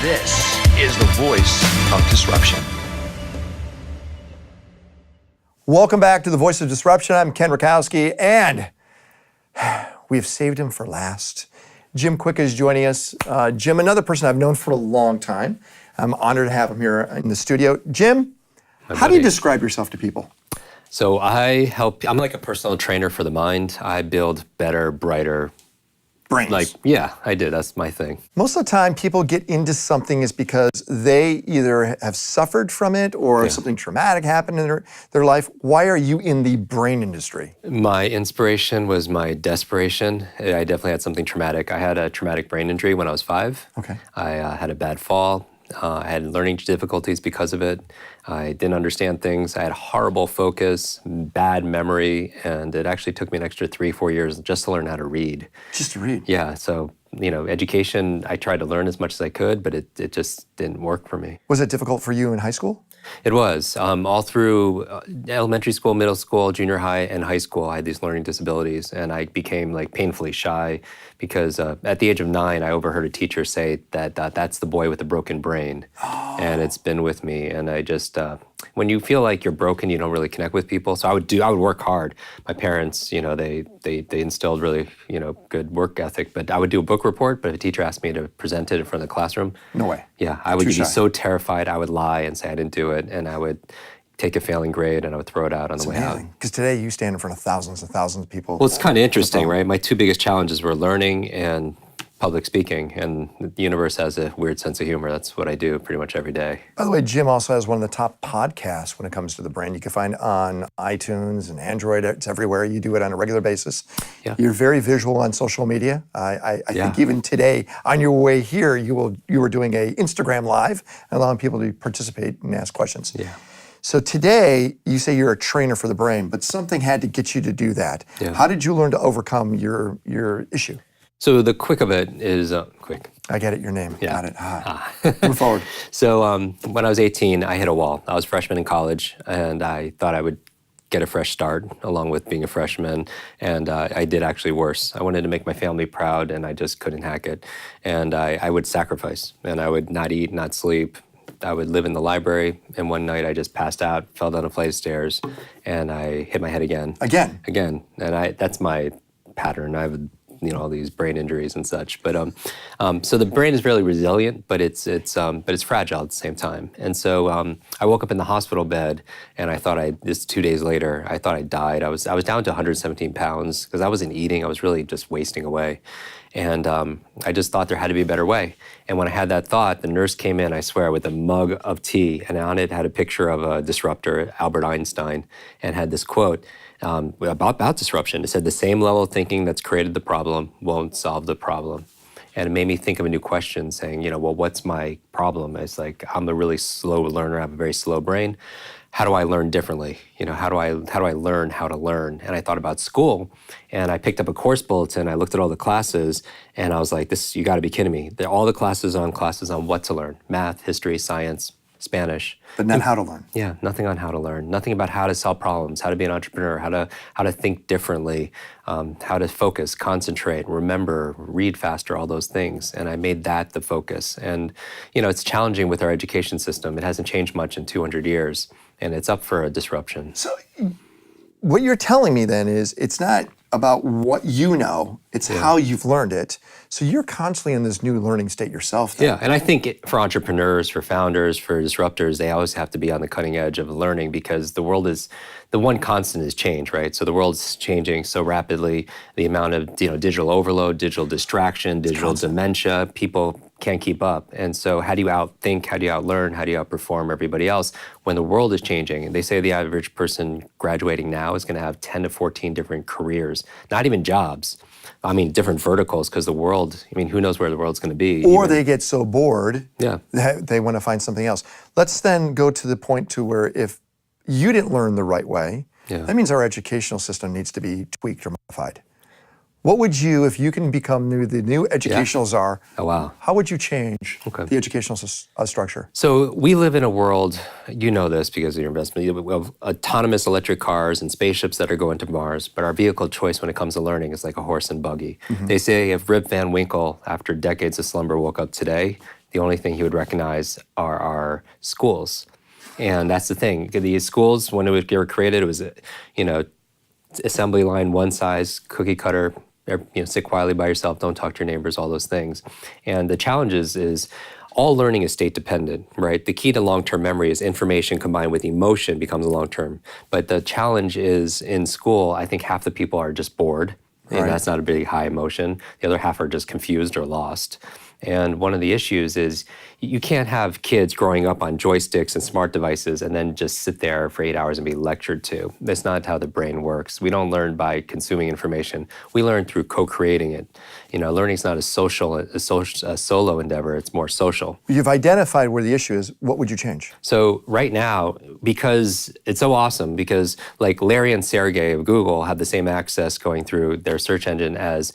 This is the voice of disruption. Welcome back to the Voice of Disruption. I'm Ken Rutkowski, and we have saved him for last. Jim Kwik is joining us. Jim, another person I've known for a long time. I'm honored to have him here in the studio. Jim, how do you describe yourself to people? So I'm like a personal trainer for the mind. I build better, brighter brains. I do. That's my thing. Most of the time, people get into something is because they either have suffered from it or something traumatic happened in their life. Why are you in the brain industry? My inspiration was my desperation. I definitely had something traumatic. I had a traumatic brain injury when I was 5. Okay. I had a bad fall. I had learning difficulties because of it. I didn't understand things. I had horrible focus, bad memory, and it actually took me an extra 3-4 years just to learn how to read. Just to read? Yeah, so, education, I tried to learn as much as I could, but it just didn't work for me. Was it difficult for you in high school? It was. All through elementary school, middle school, junior high, and high school, I had these learning disabilities, and I became painfully shy because at the age of 9, I overheard a teacher say that that's the boy with the broken brain, and it's been with me. And I just, when you feel like you're broken, you don't really connect with people. So I would work hard. My parents, they instilled really, good work ethic. But I would do a book report. But if a teacher asked me to present it in front of the classroom, no way. Yeah, I would be so terrified. I would lie and say I didn't do it, and I would take a failing grade and I would throw it out on the way out. Because today you stand in front of thousands and thousands of people. Well, it's kind of interesting, right? My 2 biggest challenges were learning and public speaking, and the universe has a weird sense of humor. That's what I do pretty much every day. By the way, Jim also has one of the top podcasts when it comes to the brain. You can find on iTunes and Android. It's everywhere. You do it on a regular basis. Yeah. You're very visual on social media. I think even today, on your way here, you were doing a Instagram Live, allowing people to participate and ask questions. Yeah. So today, you say you're a trainer for the brain, but something had to get you to do that. Yeah. How did you learn to overcome your issue? So the quick of it is quick. I get it, your name. Yeah. Got it. Move forward. So when I was 18, I hit a wall. I was a freshman in college, and I thought I would get a fresh start along with being a freshman, and I did actually worse. I wanted to make my family proud, and I just couldn't hack it. And I would sacrifice, and I would not eat, not sleep. I would live in the library, and one night I just passed out, fell down a flight of stairs, and I hit my head again. Again? And that's my pattern. I have all these brain injuries and such. But so the brain is really resilient, but it's fragile at the same time. And so I woke up in the hospital bed, and I thought this 2 days later, I thought I died. I was down to 117 pounds because I wasn't eating. I was really just wasting away. And I just thought there had to be a better way. And when I had that thought, the nurse came in, I swear, with a mug of tea, and on it had a picture of a disruptor, Albert Einstein, and had this quote about disruption. It said, "The same level of thinking that's created the problem won't solve the problem." And it made me think of a new question, saying, well, what's my problem? It's like, I'm a really slow learner. I have a very slow brain. How do I learn differently? How do I learn how to learn? And I thought about school, and I picked up a course bulletin. I looked at all the classes, and I was like, you got to be kidding me. All the classes on what to learn: math, history, science, Spanish. But not how to learn. Yeah, nothing on how to learn. Nothing about how to solve problems, how to be an entrepreneur, how to think differently, how to focus, concentrate, remember, read faster, all those things. And I made that the focus. And it's challenging with our education system. It hasn't changed much in 200 years, and it's up for a disruption. So what you're telling me then is it's not about what you know, it's how you've learned it. So you're constantly in this new learning state yourself then. Yeah, and I think for entrepreneurs, for founders, for disruptors, they always have to be on the cutting edge of learning, because the one constant is change, right? So the world's changing so rapidly. The amount of digital overload, digital distraction, digital dementia, people can't keep up. And so how do you outthink, how do you outlearn, how do you outperform everybody else when the world is changing? And they say the average person graduating now is going to have 10 to 14 different careers, not even jobs. I mean, different verticals, because the world, who knows where the world's going to be. Or they get so bored that they want to find something else. Let's then go to the point to where if you didn't learn the right way, that means our educational system needs to be tweaked or modified. What would you, if you can become the new educational czar, how would you change the educational structure? So we live in a world, you know this because of your investment, of autonomous electric cars and spaceships that are going to Mars, but our vehicle choice when it comes to learning is like a horse and buggy. They say if Rip Van Winkle, after decades of slumber, woke up today, the only thing he would recognize are our schools. And that's the thing. These schools, when they were created, it was, assembly line, one size, cookie cutter, sit quietly by yourself, don't talk to your neighbors, all those things. And the challenge is all learning is state dependent, right? The key to long-term memory is information combined with emotion becomes long-term. But the challenge is in school, I think half the people are just bored, and that's not a big high emotion. The other half are just confused or lost. And one of the issues is you can't have kids growing up on joysticks and smart devices and then just sit there for 8 hours and be lectured to. That's not how the brain works. We don't learn by consuming information. We learn through co-creating it. Learning is not a solo endeavor. It's more social. You've identified where the issue is. What would you change? So right now, because it's so awesome, because like Larry and Sergey of Google have the same access going through their search engine as,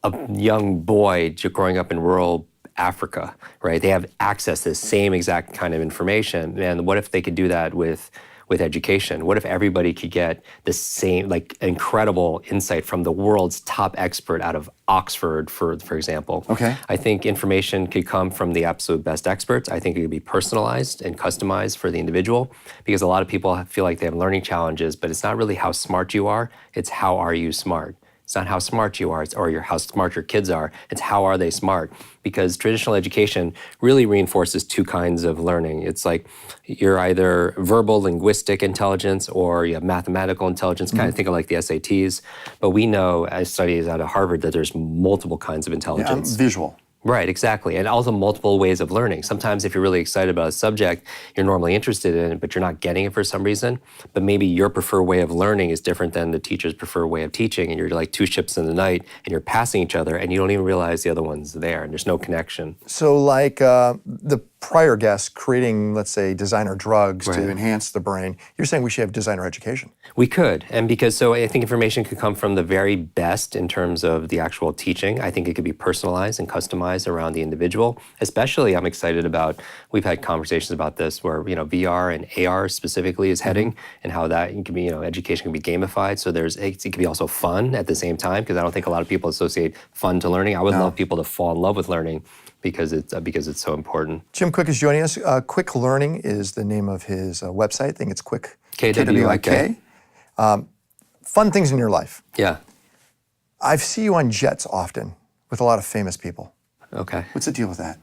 a young boy growing up in rural Africa, right? They have access to the same exact kind of information. And what if they could do that with education? What if everybody could get the same, incredible insight from the world's top expert out of Oxford, for example? Okay. I think information could come from the absolute best experts. I think it could be personalized and customized for the individual, because a lot of people feel like they have learning challenges, but it's not really how smart you are, it's how are you smart. It's not how smart you are, or how smart your kids are. It's how are they smart? Because traditional education really reinforces two kinds of learning. It's like you're either verbal linguistic intelligence or you have mathematical intelligence, kind of think of like the SATs. But we know, as studies out of Harvard, that there's multiple kinds of intelligence. Visual. Right, exactly. And also multiple ways of learning. Sometimes if you're really excited about a subject, you're normally interested in it, but you're not getting it for some reason. But maybe your preferred way of learning is different than the teacher's preferred way of teaching, and you're like two ships in the night, and you're passing each other, and you don't even realize the other one's there, and there's no connection. So like the prior guest creating, let's say, designer drugs to enhance the brain, you're saying we should have designer education? We could, and so I think information could come from the very best in terms of the actual teaching. I think it could be personalized and customized around the individual. Especially, I'm excited about, we've had conversations about this where, VR and AR specifically is heading, and how that can be, education can be gamified. So it can be also fun at the same time, because I don't think a lot of people associate fun to learning. I would love people to fall in love with learning because it's so important. Jim Kwik is joining us. Kwik Learning is the name of his website. I think it's Kwik. KWIK. Fun things in your life. Yeah. I see you on jets often with a lot of famous people. Okay. What's the deal with that?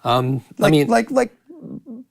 Like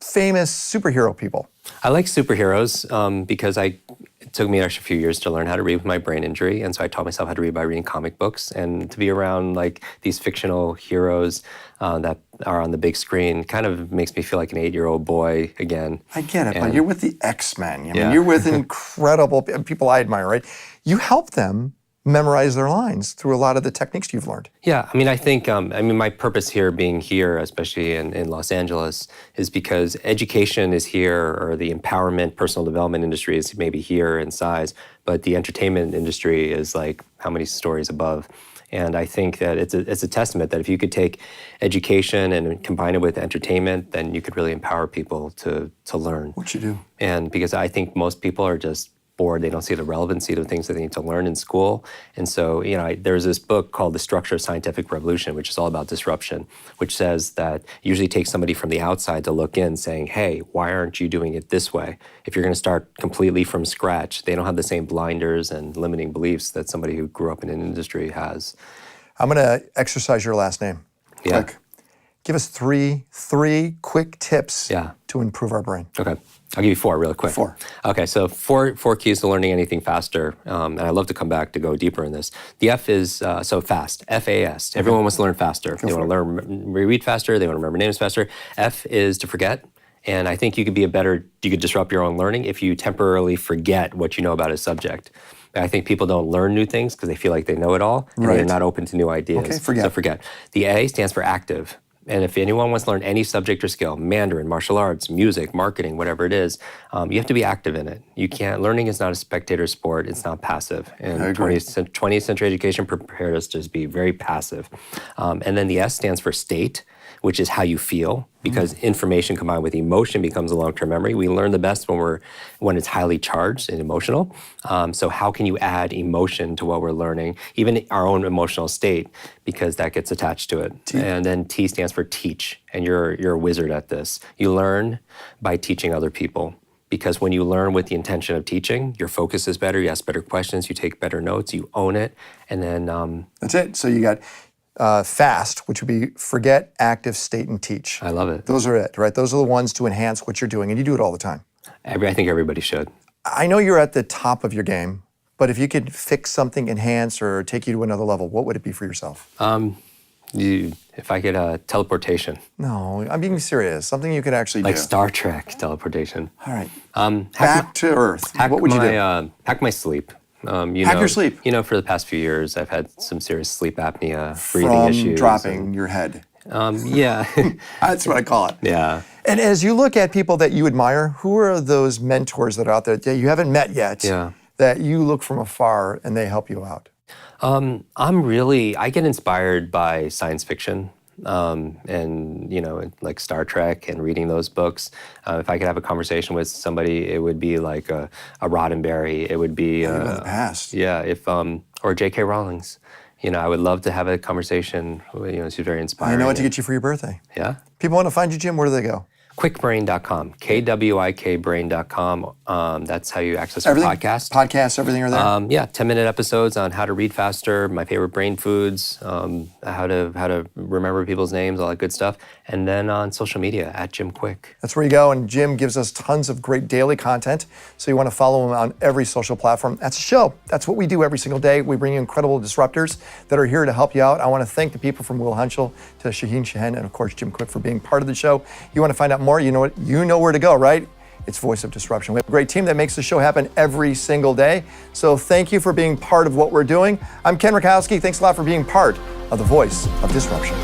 famous superhero people. I like superheroes because it took me an extra few years to learn how to read with my brain injury, and so I taught myself how to read by reading comic books, and to be around like these fictional heroes that are on the big screen kind of makes me feel like an 8-year-old boy again. I get it, but you're with the X-Men. You're with incredible people I admire, right? You help them memorize their lines through a lot of the techniques you've learned. Yeah, I think, my purpose here, being here, especially in Los Angeles, is because education is here, or the empowerment, personal development industry is maybe here in size, but the entertainment industry is like how many stories above. And I think that it's a testament that if you could take education and combine it with entertainment, then you could really empower people to learn. What you do? And because I think most people are just bored, they don't see the relevancy to the things that they need to learn in school. And so, there's this book called The Structure of Scientific Revolution, which is all about disruption, which says that it usually takes somebody from the outside to look in saying, hey, why aren't you doing it this way? If you're going to start completely from scratch, they don't have the same blinders and limiting beliefs that somebody who grew up in an industry has. I'm going to exercise your last name. Yeah. Quick. Give us three quick tips to improve our brain. Okay. I'll give you 4 real quick. 4. Okay, so 4 keys to learning anything faster, and I'd love to come back to go deeper in this. The F is so fast, F-A-S. Everyone wants to learn faster. They want to read faster, they want to remember names faster. F is to forget, and I think you could disrupt your own learning if you temporarily forget what you know about a subject. I think people don't learn new things because they feel like they know it all, and they're not open to new ideas. Okay, forget. So forget. The A stands for active. And if anyone wants to learn any subject or skill, Mandarin, martial arts, music, marketing, whatever it is, you have to be active in it. Learning is not a spectator sport, it's not passive. And 20th century education prepared us to just be very passive. And then the S stands for state, which is how you feel, because information combined with emotion becomes a long-term memory. We learn the best when it's highly charged and emotional. So how can you add emotion to what we're learning, even our own emotional state, because that gets attached to it. And then T stands for teach, and you're a wizard at this. You learn by teaching other people. Because when you learn with the intention of teaching, your focus is better, you ask better questions, you take better notes, you own it, and then... That's it. So you got FAST, which would be forget, active, state, and teach. I love it. Those are it, right? Those are the ones to enhance what you're doing, and you do it all the time. I think everybody should. I know you're at the top of your game, but if you could fix something, enhance, or take you to another level, what would it be for yourself? If I could, teleportation. No, I'm being serious. Something you could actually do. Like Star Trek teleportation. All right. Back to Earth. What would you do? Hack my sleep. Hack your sleep. You know, for the past few years, I've had some serious sleep apnea, breathing issues. From dropping your head. Yeah. That's what I call it. Yeah. And as you look at people that you admire, who are those mentors that are out there that you haven't met yet, that you look from afar and they help you out? I get inspired by science fiction, and, you know, like Star Trek and reading those books. If I could have a conversation with somebody, it would be like a Roddenberry. It would be... the past. Yeah, or J.K. Rowling's. You know, I would love to have a conversation. You know, she's very inspiring. I know what to get you for your birthday. Yeah? People want to find you, Jim, where do they go? Kwikbrain.com, KWIKbrain.com. That's how you access our podcast. Podcasts, everything are there? 10-minute episodes on how to read faster, my favorite brain foods, how to remember people's names, all that good stuff. And then on social media, at Jim Kwik. That's where you go, and Jim gives us tons of great daily content, so you want to follow him on every social platform. That's a show. That's what we do every single day. We bring you incredible disruptors that are here to help you out. I want to thank the people from Will Hunchel to Shaheen Shahen, and of course, Jim Kwik for being part of the show. You want to find out more, you know where to go, right? It's Voice of Disruption. We have a great team that makes the show happen every single day. So thank you for being part of what we're doing. I'm Ken Rutkowski. Thanks a lot for being part of the Voice of Disruption.